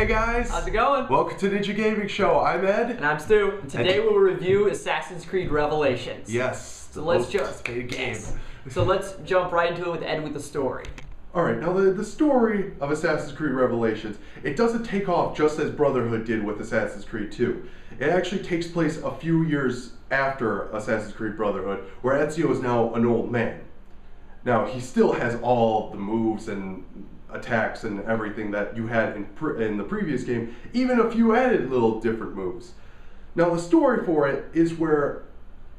Hey guys! How's it going? Welcome to Ninja Gaming Show. I'm Ed. And I'm Stu. And today we'll review Assassin's Creed Revelations. Yes. So let's jump right into it with Ed with the story. Alright, now the story of Assassin's Creed Revelations, it doesn't take off just as Brotherhood did with Assassin's Creed 2. It actually takes place a few years after Assassin's Creed Brotherhood, where Ezio is now an old man. Now, he still has all the moves and attacks and everything that you had in the previous game, even a few added little different moves. Now, the story for it is where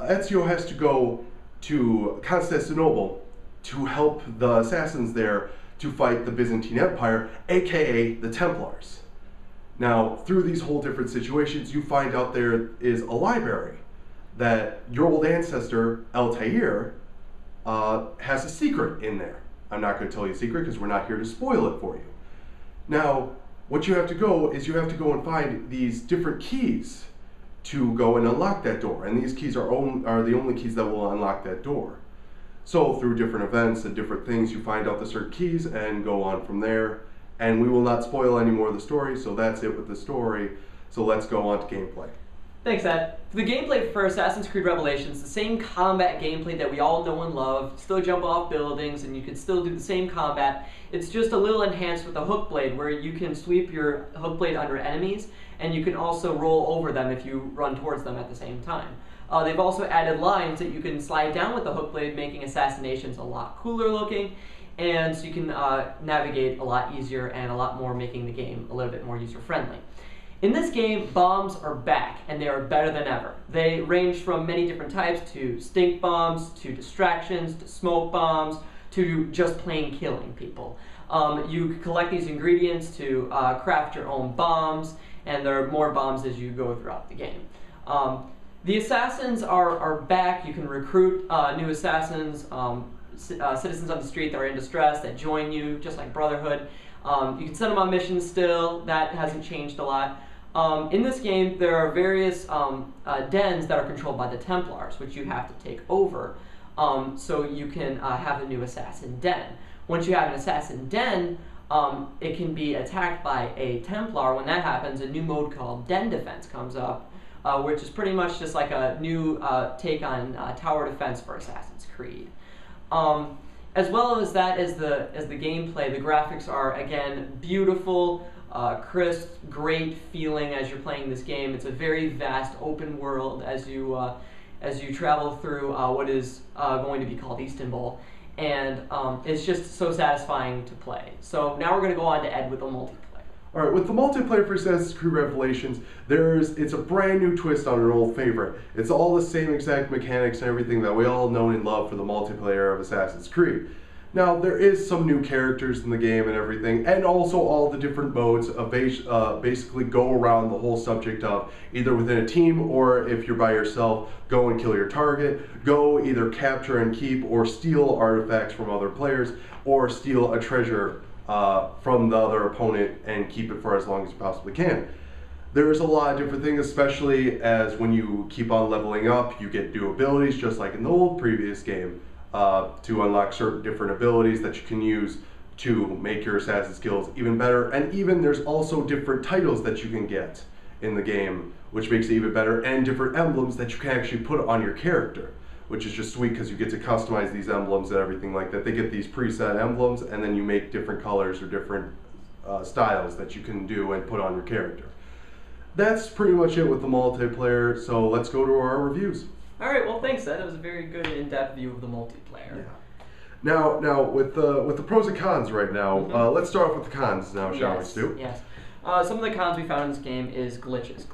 Ezio has to go to Constantinople to help the assassins there to fight the Byzantine Empire, aka the Templars. Now, through these whole different situations, you find out there is a library that your old ancestor, Altair, has a secret in there. I'm not going to tell you a secret because we're not here to spoil it for you. Now, what you have to go is you have to go and find these different keys to go and unlock that door. And these keys are the only keys that will unlock that door. So through different events and different things, you find out the certain keys and go on from there. And we will not spoil any more of the story, so that's it with the story. So let's go on to gameplay. Thanks, Ed. For the gameplay for Assassin's Creed Revelations, the same combat gameplay that we all know and love, still jump off buildings and you can still do the same combat. It's just a little enhanced with a hook blade where you can sweep your hook blade under enemies and you can also roll over them if you run towards them at the same time. They've also added lines that you can slide down with the hook blade, making assassinations a lot cooler looking, and so you can navigate a lot easier and a lot more, making the game a little bit more user-friendly. In this game, bombs are back, and they are better than ever. They range from many different types, to stink bombs, to distractions, to smoke bombs, to just plain killing people. You collect these ingredients to craft your own bombs, and there are more bombs as you go throughout the game. The assassins are back. You can recruit new assassins, citizens on the street that are in distress that join you, just like Brotherhood. You can send them on missions still. That hasn't changed a lot. In this game, there are various dens that are controlled by the Templars, which you have to take over, so you can have a new assassin den. Once you have an assassin den, it can be attacked by a Templar. When that happens, a new mode called Den Defense comes up, which is pretty much just like a new take on tower defense for Assassin's Creed. As well as that, as the gameplay, the graphics are again beautiful, crisp, great feeling as you're playing this game. It's a very vast open world as you travel through what is going to be called Istanbul, and it's just so satisfying to play. So now we're going to go on to Ed with the multiplayer. Alright, with the multiplayer for Assassin's Creed Revelations, it's a brand new twist on an old favorite. It's all the same exact mechanics and everything that we all know and love for the multiplayer of Assassin's Creed. Now, there is some new characters in the game and everything, and also all the different modes of basically go around the whole subject of either within a team or if you're by yourself, go and kill your target, go either capture and keep or steal artifacts from other players, or steal a treasure from the other opponent and keep it for as long as you possibly can. There's a lot of different things, especially as when you keep on leveling up, you get new abilities, just like in the old previous game, to unlock certain different abilities that you can use to make your assassin skills even better. And even there's also different titles that you can get in the game, which makes it even better, and different emblems that you can actually put on your character, which is just sweet because you get to customize these emblems and everything like that. They get these preset emblems, and then you make different colors or different styles that you can do and put on your character. That's pretty much it with the multiplayer, so let's go to our reviews. Alright, well thanks Ed. That was a very good in-depth view of the multiplayer. Yeah. Now with the pros and cons right now, let's start off with the cons now, shall we, Stu? Yes. Some of the cons we found in this game is glitches.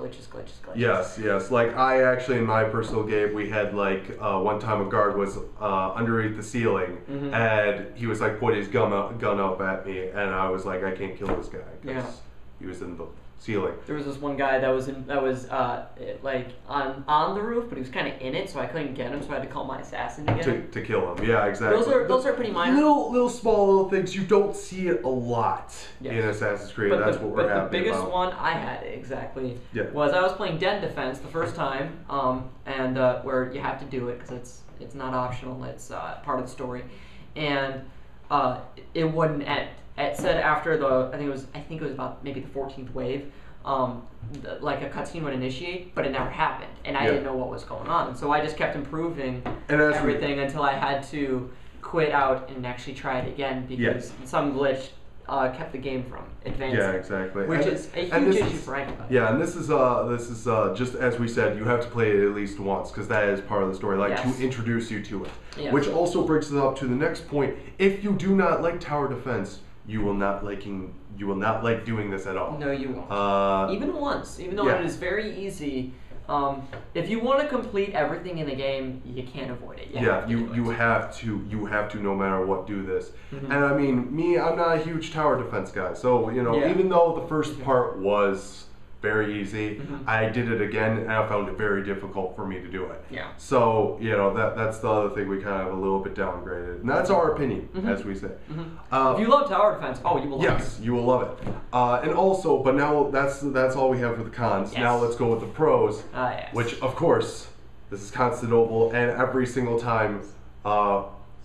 Yes. Like I actually, in my personal game, we had like one time a guard was underneath the ceiling, and he was like pointing his gun up at me, and I was like, I can't kill this guy because he was in the ceiling. There was this one guy that was like on the roof, but he was kind of in it, so I couldn't get him, so I had to call my assassin to get him. To kill him, yeah, exactly. Those are pretty minor. Little small things. You don't see it a lot in Assassin's Creed. That's what we're happy about. But the biggest one I had was I was playing Den Defense the first time, and where you have to do it because it's not optional. It's part of the story, and it wouldn't end. it said after the, I think it was about maybe the 14th wave, like a cutscene would initiate, but it never happened, and I didn't know what was going on. And so I just kept improving everything until I had to quit out and actually try it again because some glitch kept the game from advancing. Yeah, exactly. Which is a huge issue for anybody. Yeah, and this is just as we said, you have to play it at least once because that is part of the story, to introduce you to it. Yes. Which also brings us up to the next point. If you do not like tower defense, you will not like doing this at all. No, you won't. Even once, even though it is very easy. If you want to complete everything in the game, you can't avoid it. You have to no matter what do this. And I mean, I'm not a huge tower defense guy, so even though the first part was very easy, I did it again and I found it very difficult for me to do it. Yeah. So that's the other thing we kind of a little bit downgraded, and that's our opinion, as we say. If you love tower defense, you will love it. Yes, you will love it. And also, but now that's all we have for the cons. Yes. Now let's go with the pros, Yes. which of course this is Constantinople, and every single time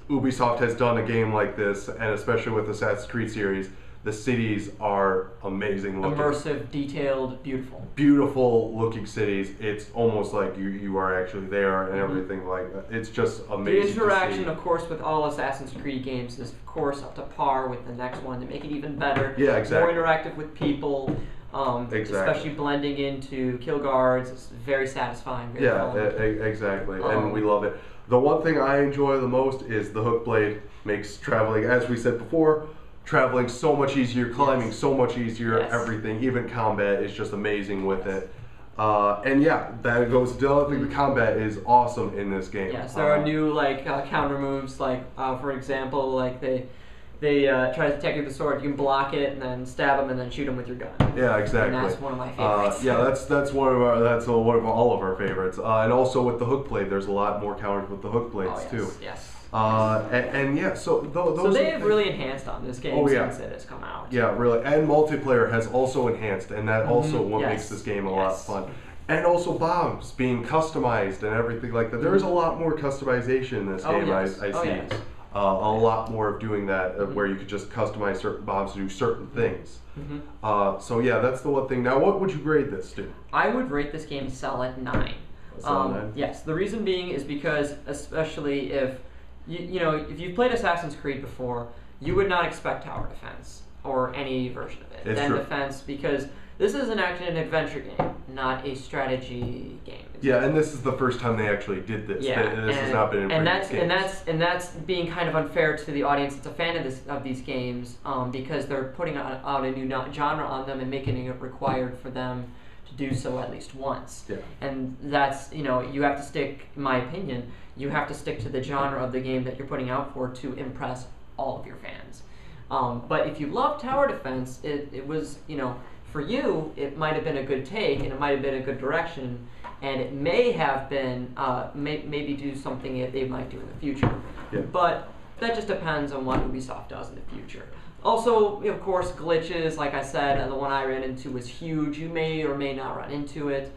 Ubisoft has done a game like this, and especially with the Assassin's Creed series, the cities are amazing looking. Immersive, detailed, beautiful. Beautiful looking cities. It's almost like you are actually there and everything like that. It's just amazing. The interaction, of course, with all Assassin's Creed games is, of course, up to par with the next one to make it even better. Yeah, exactly. More interactive with people. Especially blending into kill guards. It's very satisfying. Very fun. Exactly. And we love it. The one thing I enjoy the most is the hook blade makes traveling, as we said before, traveling so much easier, climbing so much easier, everything, even combat is just amazing with it. And yeah, that goes to the other thing, the combat is awesome in this game. Yes, there are new counter moves, for example, they try to attack you with the sword, you can block it and then stab them and then shoot them with your gun. Yeah, exactly. And that's one of my favorites. That's one of all of our favorites. And also with the hook blade, there's a lot more counters with the hook blades too. Yes. So those. So they have really enhanced on this game since it has come out. Yeah, really, and multiplayer has also enhanced, and that also makes this game a lot of fun. And also bombs being customized and everything like that. There is a lot more customization in this game. I see. A lot more of doing that, where you could just customize certain bombs to do certain things. So yeah, that's the one thing. Now, what would you grade this to? I would rate this game solid 9. Yes, the reason being is because, especially if if you've played Assassin's Creed before, you would not expect tower defense or any version of it. It's Den true. defense, because this is an action and adventure game, not a strategy game. Yeah, and this is the first time they actually did this. Yeah, this has not been in previous games. And that's being kind of unfair to the audience that's a fan of these games, because they're putting out a new genre on them and making it required for them to do so at least once. Yeah. And that's, you have to stick, in my opinion, you have to stick to the genre of the game that you're putting out for to impress all of your fans. But if you love tower defense, it was, for you, it might have been a good take, and it might have been a good direction, and it may have been, maybe do something that they might do in the future. Yeah. But that just depends on what Ubisoft does in the future. Also, of course, glitches, like I said, and the one I ran into was huge. You may or may not run into it.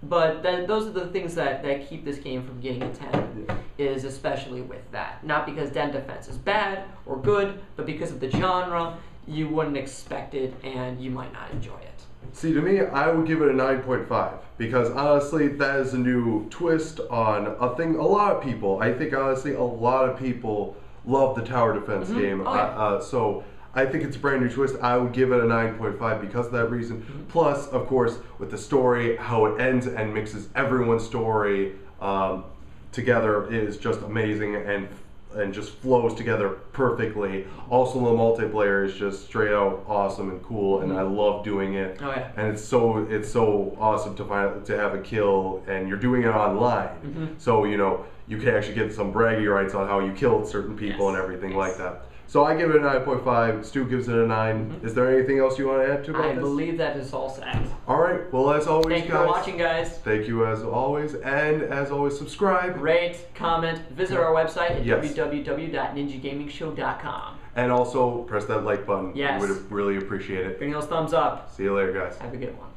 But those are the things that keep this game from getting a 10, is especially with that. Not because den defense is bad or good, but because of the genre, you wouldn't expect it and you might not enjoy it. See, to me, I would give it a 9.5, because honestly, that is a new twist on a thing. A lot of people, I think honestly, a lot of people love the tower defense game. So I think it's a brand new twist. I would give it a 9.5 because of that reason. Plus, of course, with the story, how it ends and mixes everyone's story together is just amazing and just flows together perfectly. Also, the multiplayer is just straight out awesome and cool, and I love doing it. And it's so awesome to have a kill, and you're doing it online. So you can actually get some bragging rights on how you killed certain people and everything like that. So I give it a 9.5. Stu gives it a 9. Is there anything else you want to add to about this? I believe that is all set. All right. Well, as always, Thank you for watching, guys. Thank you as always. And as always, subscribe. Rate, comment, visit our website at www.ninjagamingshow.com. And also, press that like button. Yes. We would really appreciate it. Bring those thumbs up. See you later, guys. Have a good one.